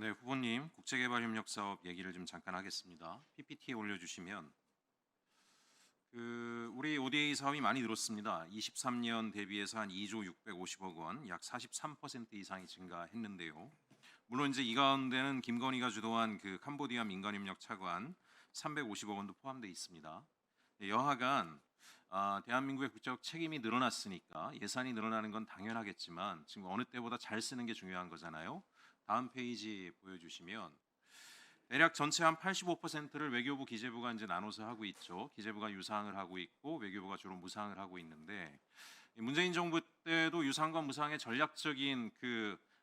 네, 후보님, 국제개발협력사업 얘기를 좀 잠깐 하겠습니다. PPT에 올려주시면 우리 ODA 사업이 많이 늘었습니다. 23년 대비해서 한 2조 650억 원, 약 43% 이상이 증가했는데요. 물론 이제 이 가운데는 김건희가 주도한 캄보디아 민간협력 차관 350억 원도 포함되어 있습니다. 여하간 대한민국의 국적 책임이 늘어났으니까 예산이 늘어나는 건 당연하겠지만 지금 어느 때보다 잘 쓰는 게 중요한 거잖아요. 다음 페이지 보여주시면 대략 전체 한 85%를 외교부, 기재부가 이제 나눠서 하고 있죠. 기재부가 유상을 하고 있고 외교부가 주로 무상을 하고 있는데 문재인 정부 때도 유상과 무상의 전략적인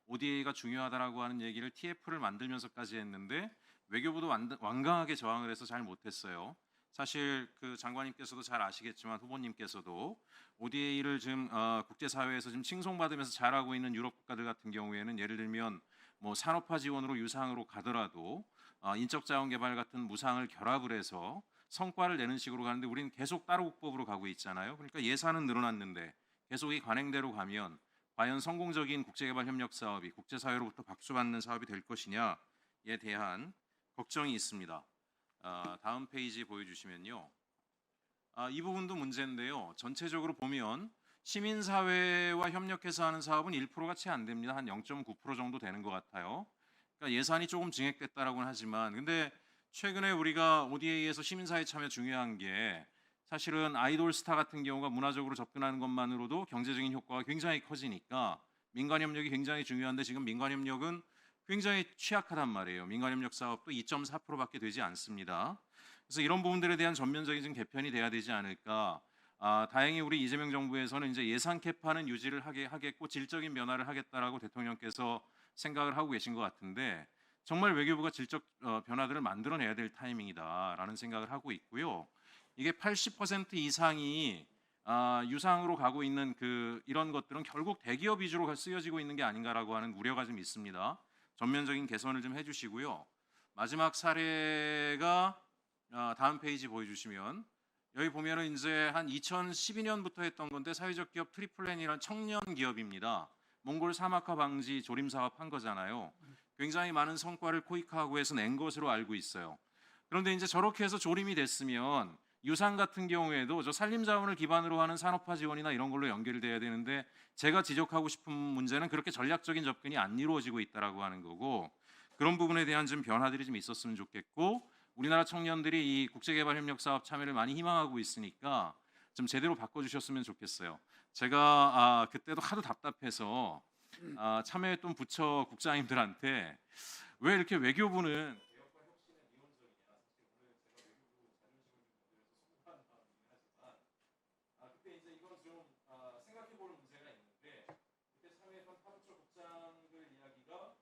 ODA가 중요하다라고 하는 얘기를 TF를 만들면서까지 했는데 외교부도 완강하게 저항을 해서 잘 못했어요. 사실 장관님께서도 잘 아시겠지만 후보님께서도 ODA를 지금 국제사회에서 지금 칭송받으면서 잘하고 있는 유럽 국가들 같은 경우에는 예를 들면 뭐 산업화 지원으로 유상으로 가더라도 인적자원개발 같은 무상을 결합을 해서 성과를 내는 식으로 가는데 우리는 계속 따로 국법으로 가고 있잖아요. 그러니까 예산은 늘어났는데 계속 이 관행대로 가면 과연 성공적인 국제개발협력 사업이 국제사회로부터 박수받는 사업이 될 것이냐에 대한 걱정이 있습니다. 다음 페이지 보여주시면요. 이 부분도 문제인데요. 전체적으로 보면 시민사회와 협력해서 하는 사업은 1%가 채 안 됩니다. 한 0.9% 정도 되는 것 같아요. 그러니까 예산이 조금 증액됐다라고는 하지만 근데 최근에 우리가 ODA에서 시민사회 참여 중요한 게 사실은 아이돌 스타 같은 경우가 문화적으로 접근하는 것만으로도 경제적인 효과가 굉장히 커지니까 민간협력이 굉장히 중요한데 지금 민간협력은 굉장히 취약하단 말이에요. 민간협력 사업도 2.4%밖에 되지 않습니다. 그래서 이런 부분들에 대한 전면적인 좀 개편이 돼야 되지 않을까. 다행히 우리 이재명 정부에서는 이제 예산 캐파는 유지를 하겠고 질적인 변화를 하겠다라고 대통령께서 생각을 하고 계신 것 같은데 정말 외교부가 질적 변화들을 만들어내야 될 타이밍이다라는 생각을 하고 있고요. 이게 80% 이상이 유상으로 가고 있는 이런 것들은 결국 대기업 위주로 쓰여지고 있는 게 아닌가라고 하는 우려가 좀 있습니다. 전면적인 개선을 좀 해주시고요. 마지막 사례가 다음 페이지 보여주시면 여기 보면은 이제 한 2012년부터 했던 건데 사회적 기업 트리플랜이라는 청년 기업입니다. 몽골 사막화 방지 조림 사업 한 거잖아요. 굉장히 많은 성과를 코이카하고 해서 낸 것으로 알고 있어요. 그런데 이제 저렇게 해서 조림이 됐으면 유상 같은 경우에도 저 산림 자원을 기반으로 하는 산업화 지원이나 이런 걸로 연결이 돼야 되는데 제가 지적하고 싶은 문제는 그렇게 전략적인 접근이 안 이루어지고 있다라고 하는 거고 그런 부분에 대한 좀 변화들이 좀 있었으면 좋겠고 우리나라 청년들이 이 국제개발협력 사업 참여를 많이 희망하고 있으니까 좀 제대로 바꿔주셨으면 좋겠어요. 제가 그때도 하도 답답해서 참여했던 부처 국장님들한테 왜 이렇게 외교부는 그때 이제 이건 좀 생각해보는 문제가 있는데 그때 참여했던 타부처 국장들 이야기가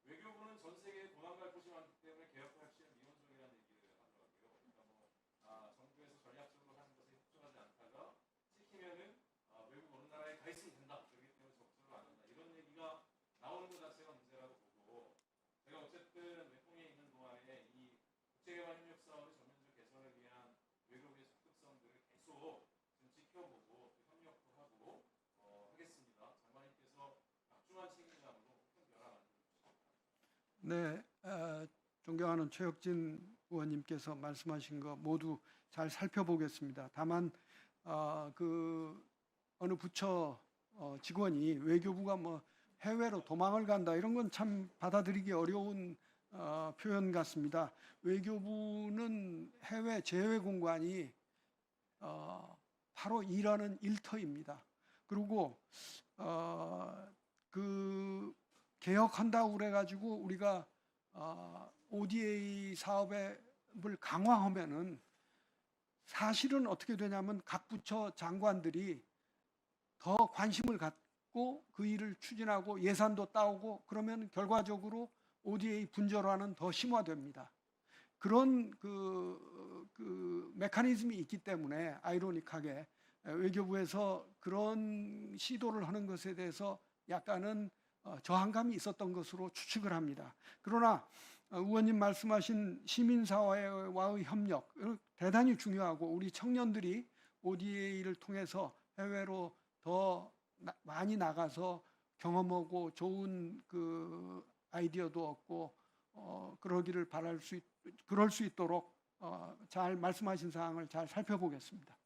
외교부는 전 세계에 도망갈 곳이 많기 때문에 개혁과 혁신은 미온적이라는 얘기를 하더라고요. 그러니까 뭐 정부에서 전략적으로 하는 것에 협조하지 않다가 찍히면은 외국 어느 나라에 가 있으면 된다. 그렇기 때문에 적극적으로 안 한다. 이런 얘기가 나오는 것 자체가 문제라고 보고 제가 어쨌든 외통에 있는 동안에 이 국제개발협력 사업의 전면적 개선을 위한 외교부의 적극성들을 계속 좀 지켜보고 협력도 하고 하겠습니다. 장관님께서 막중한 책임감으로 큰 변화 만들어 주십시오. 네, 존경하는 최혁진 의원님께서 말씀하신 거 모두 잘 살펴보겠습니다. 다만 어느 부처 직원이 외교부가 뭐 해외로 도망을 간다 이런 건 참 받아들이기 어려운 표현 같습니다. 외교부는 해외 재외 공관이 바로 일하는 일터입니다. 그리고 개혁한다고 그래가지고 우리가 ODA 사업을 강화하면은 사실은 어떻게 되냐면 각 부처 장관들이 더 관심을 갖고 그 일을 추진하고 예산도 따오고 그러면 결과적으로 ODA 분절화는 더 심화됩니다. 그런 메커니즘이 있기 때문에 아이러니하게 외교부에서 그런 시도를 하는 것에 대해서 약간은 저항감이 있었던 것으로 추측을 합니다. 그러나 의원님 말씀하신 시민사회와의 협력 대단히 중요하고 우리 청년들이 ODA를 통해서 해외로 더 많이 나가서 경험하고 좋은 아이디어도 얻고 그러기를 그럴 수 있도록 잘 말씀하신 사항을 잘 살펴보겠습니다.